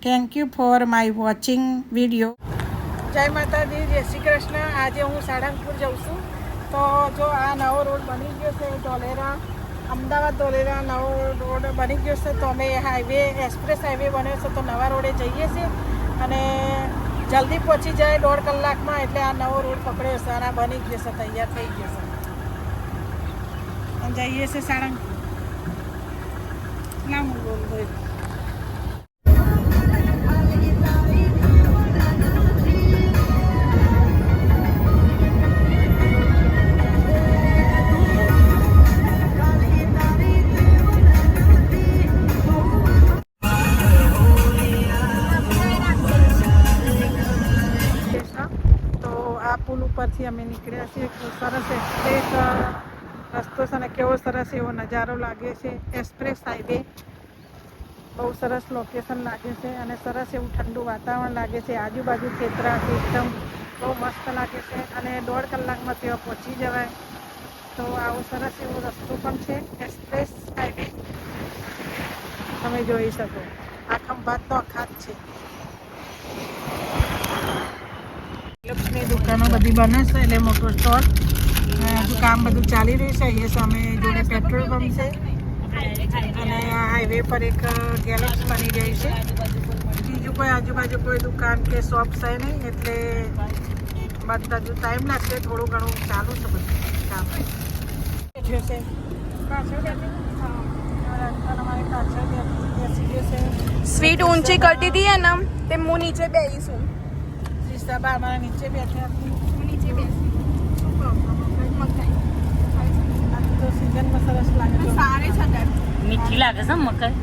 Thank you for my watching video. જય માતાજી, જય શ્રી કૃષ્ણ. આજે હું સાળંગપુર જાઉં છું. તો જો આ નવો રોડ બની ગયો છે, ધોલેરા અમદાવાદ ધોલેરા નવો રોડ બની ગયો છે. તો અમે હાઈવે એક્સપ્રેસ હાઈવે બન્યો છે, તો નવા રોડે જઈએ છીએ અને જલ્દી પહોંચી જાય 1.5 કલાકમાં. એટલે આ નવો રોડ પકડ્યો છે અને આ બની ગયો છે, તૈયાર થઈ ગયો છે અને જઈએ છીએ સાળંગપુર. ના હું બોલ પુલ ઉપરથી અમે નીકળ્યા છીએ. સરસ એક રસ્તો છે અને કેવો સરસ એવો નજારો લાગે છે. એક્સપ્રેસ હાઈવે બહુ સરસ લોકેશન લાગે છે અને સરસ એવું ઠંડુ વાતાવરણ લાગે છે. આજુબાજુ ખેતરા એકદમ બહુ મસ્ત લાગે છે અને 1.5 કલાકમાં ત્યાં પહોંચી જવાય. તો આવો સરસ એવો રસ્તો પણ છે એક્સપ્રેસ હાઈવે, તમે જોઈ શકો. આ ખંભાત તો અખાત છે. લક્ષ્મી દુકાનો બધી બને છે, એટલે મોટો સ્ટોલ. હજુ કામ બધું ચાલી રહ્યું છે. અહીંયા સામે જોડે પેટ્રોલ પંપ છે અને આ હાઈવે પર એક ગેલેક્સ બની રહી છે. બીજું કોઈ આજુબાજુ કોઈ દુકાન કે શોપ છે નહીં, એટલે બધા હજુ ટાઈમ લાગશે. થોડું ઘણું ચાલુ છે બધું કામ. સ્વીટ ઊંચી કરતી હતી है ना, તે હું નીચે બેસીશું. બા અમારા નીચે બેઠા હતી. નીચે બેસી તો સિઝનમાં સરસ લાગે છે. સારે છે ને, મીઠી લાગે છે મકાઈ.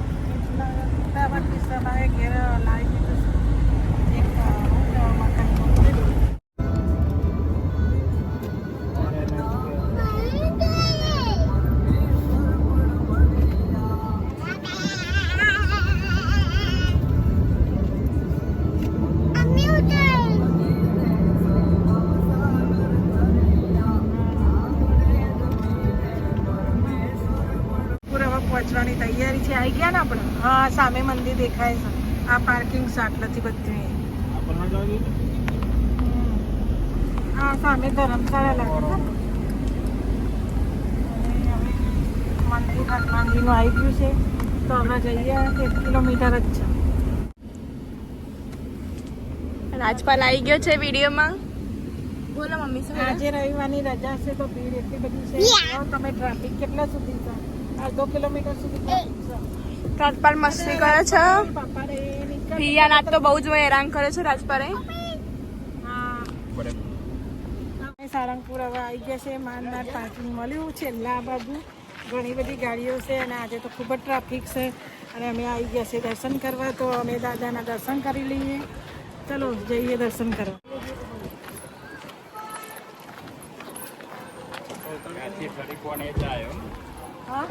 ઘેર લાવી દીધું એક મકાઈ. પહોંચવાની તૈયારી છે. આવી ગયા ને આપણે? હા, સામે મંદિર દેખાય છે. આ પાર્કિંગ છે આટલેથી બધી. હા, સામે ધર્મશાળા લાગે છે. મંદિર હનુમાનજીનું આવી ગયું છે. તો હવે જઈએ. 1 કિલોમીટર જ છે. રાજપાલ આવી ગયો છે વિડીયોમાં. બોલો મમ્મી શું? આજે રવિવારની રજા છે તો ભીડ એટલી બધી છે. તમે ટ્રાફિક કેટલા સુધી છે? 1/2 કિલોમીટર સુધી ટ્રાફિક છે. રાજપાલ મસ્તી કરે છે. પિયા નાચ તો બહુ જ હેરાન કરે છે રાજપાલે. સાળંગપુર હવે આવી ગયા છે. માનનાર પાર્કિંગ મળ્યું છેલ્લા આ બાજુ. ઘણી બધી ગાડીઓ છે અને આજે તો ખૂબ જ ટ્રાફિક છે અને અમે આવી ગયા છે દર્શન કરવા. તો અમે દાદાના દર્શન કરી લઈએ. ચલો જઈએ દર્શન કરવા. હા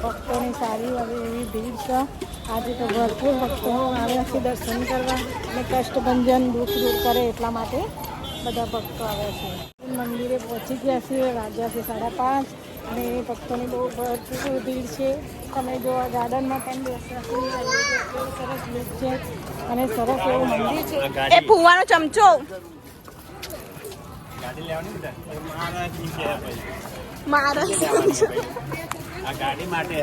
ભક્તોની સારી હવે એવી ભીડ છે. આજે તો ભરપૂર ભક્તો આવ્યા છે દર્શન કરવા અને કષ્ટભંજન દુઃખ દૂર કરે એટલા માટે બધા ભક્તો આવ્યા છે. મંદિરે પહોંચી ગયા છે. વાગ્યા છે 5:30 અને ભક્તોની બહુ ભરપૂર ભીડ છે. તમે જો આ ગાર્ડનમાં પણ બેસ્યા છો. સરસ ભીડ છે અને સરસ એવું મંદિર છે. એ ફુવાનો ચમચો મારા ગાડી માટે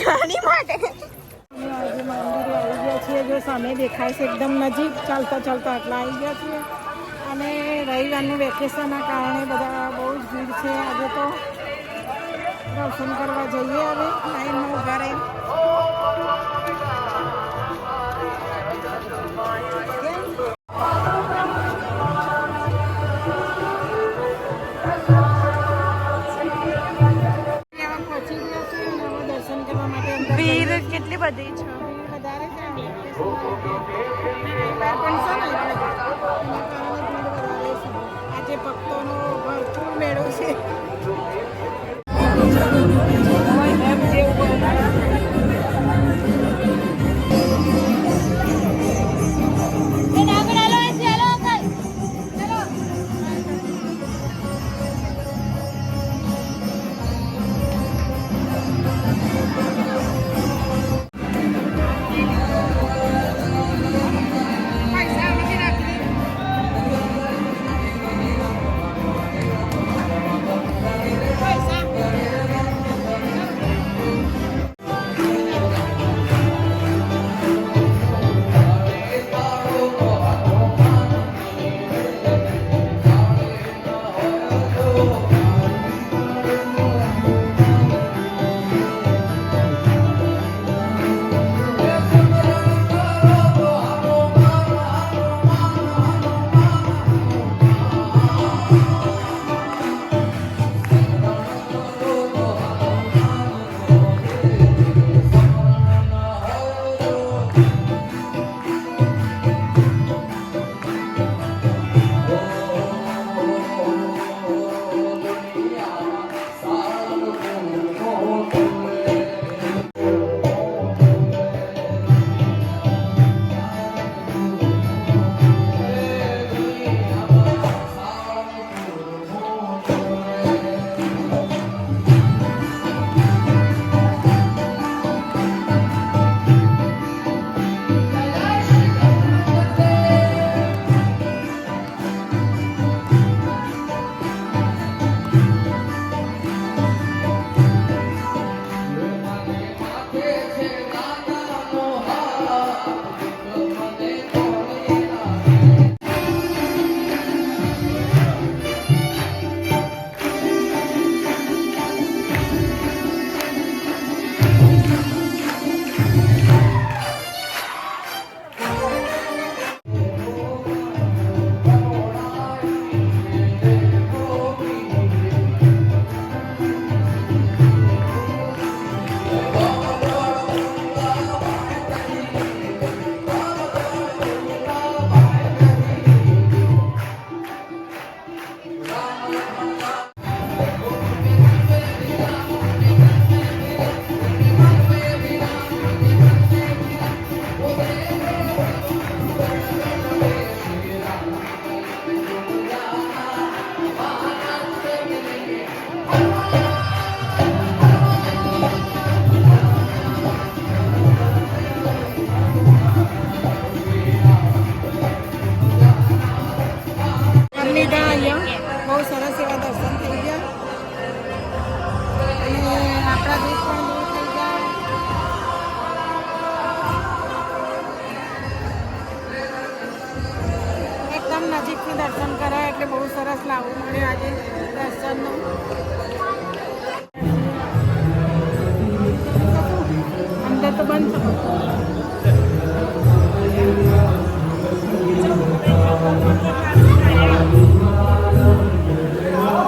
ગાડી માટે આજે મંદિરે આવી ગયા છીએ. જો સામે દેખાય છે એકદમ નજીક. ચાલતા ચાલતા આટલા આવી ગયા છીએ અને રવિવારનું વેકેશનના કારણે બધા બહુ જ ભીડ છે. આજે તો દર્શન કરવા જઈએ. હવે લાઈનમાં ઊભા રહી. પહોંચી ગયા છે દર્શન કરવા માટે. ભીડ કેટલી બધી છે. ભીડ વધારે છે. રવિવાર પણ છે ને, એના કારણે ભીડ વધારે છે. આજે ભક્તોનો ભરપૂર મેળો છે. નજીકથી દર્શન કરાય એટલે બહુ સરસ લાવો મળ્યો આજે દર્શનનું. અંદર તો બંધ છે.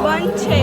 બંધ છે.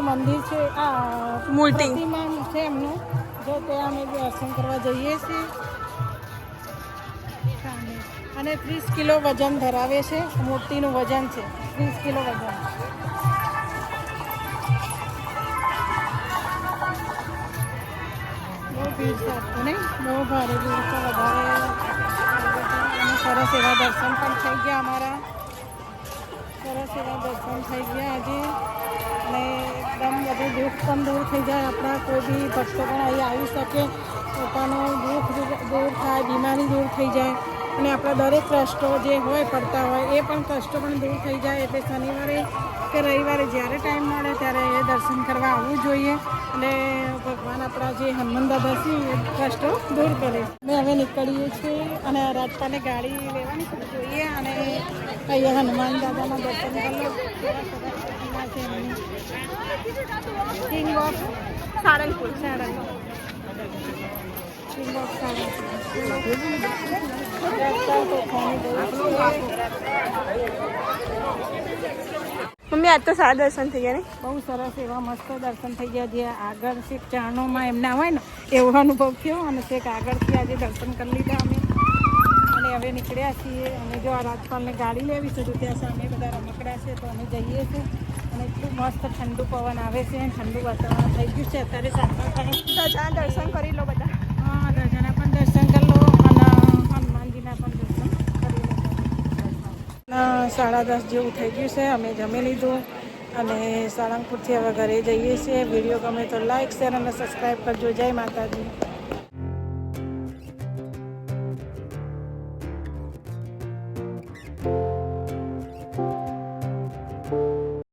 મંદિર છે મૂર્તિ પ્રતિમા છે એમનું, જો ત્યાં અમે દર્શન કરવા જઈએ છીએ. અને 30 કિલો વજન ધરાવે છે. મૂર્તિનું વજન છે 30 કિલો વજન. બહુ ભીડ છે નહીં, બહુ ભારે ભીડ છે, વધારે. અને સરસ એવા દર્શન પણ થઈ ગયા અમારા. સરસ એવા દર્શન થઈ ગયા આજે. અને એકદમ બધું દુઃખ પણ દૂર થઈ જાય આપણા. કોઈ બી ભક્તો પણ અહીં આવી શકે, પોતાનું દુઃખ દૂર થાય, બીમારી દૂર થઈ જાય. અને આપણા દરેક કષ્ટો જે હોય પડતા હોય એ પણ કષ્ટો પણ દૂર થઈ જાય. એટલે શનિવારે કે રવિવારે જ્યારે ટાઈમ મળે ત્યારે એ દર્શન કરવા આવવું જોઈએ. અને ભગવાન આપણા જે હનુમાન દાદા છે એ કષ્ટો દૂર કરે. અમે હવે નીકળીએ છીએ અને રાજપાને ગાડી લેવાની જોઈએ. અને અહીંયા હનુમાન દાદાના દર્શન કરી લો. King of Sarangpur. King of mummy આજ તો સારા દર્શન થઈ ગયા ને? બહુ સરસ એવા મસ્ત દર્શન થઈ ગયા. જે આગળ છેક ચરણોમાં એમના હોય ને એવો અનુભવ થયો. અને છેક આગળથી આજે દર્શન કરી લીધા અમે. અને હવે નીકળ્યા છીએ. અને જો આ રાજપાલને ગાડી લેવી છે તો ત્યાં સામે બધા રમકડા છે તો અમે જઈએ છીએ. અને એટલું મસ્ત ઠંડુ પવન આવે છે, ઠંડુ વાતાવરણ થઈ ગયું છે અત્યારે. સાંજના ટાઈમ ધજાના દર્શન કરી લો બધા. હા, ધજાના પણ દર્શન કરી લો અને હનુમાનજીના પણ દર્શન કરી લો. 10:30 જેવું થઈ ગયું છે. અમે જમી લીધું અને સાળંગપુરથી હવે ઘરે જઈએ છીએ. વિડીયો ગમે તો લાઈક, શેર અને સબસ્ક્રાઈબ કરજો. જય માતાજી.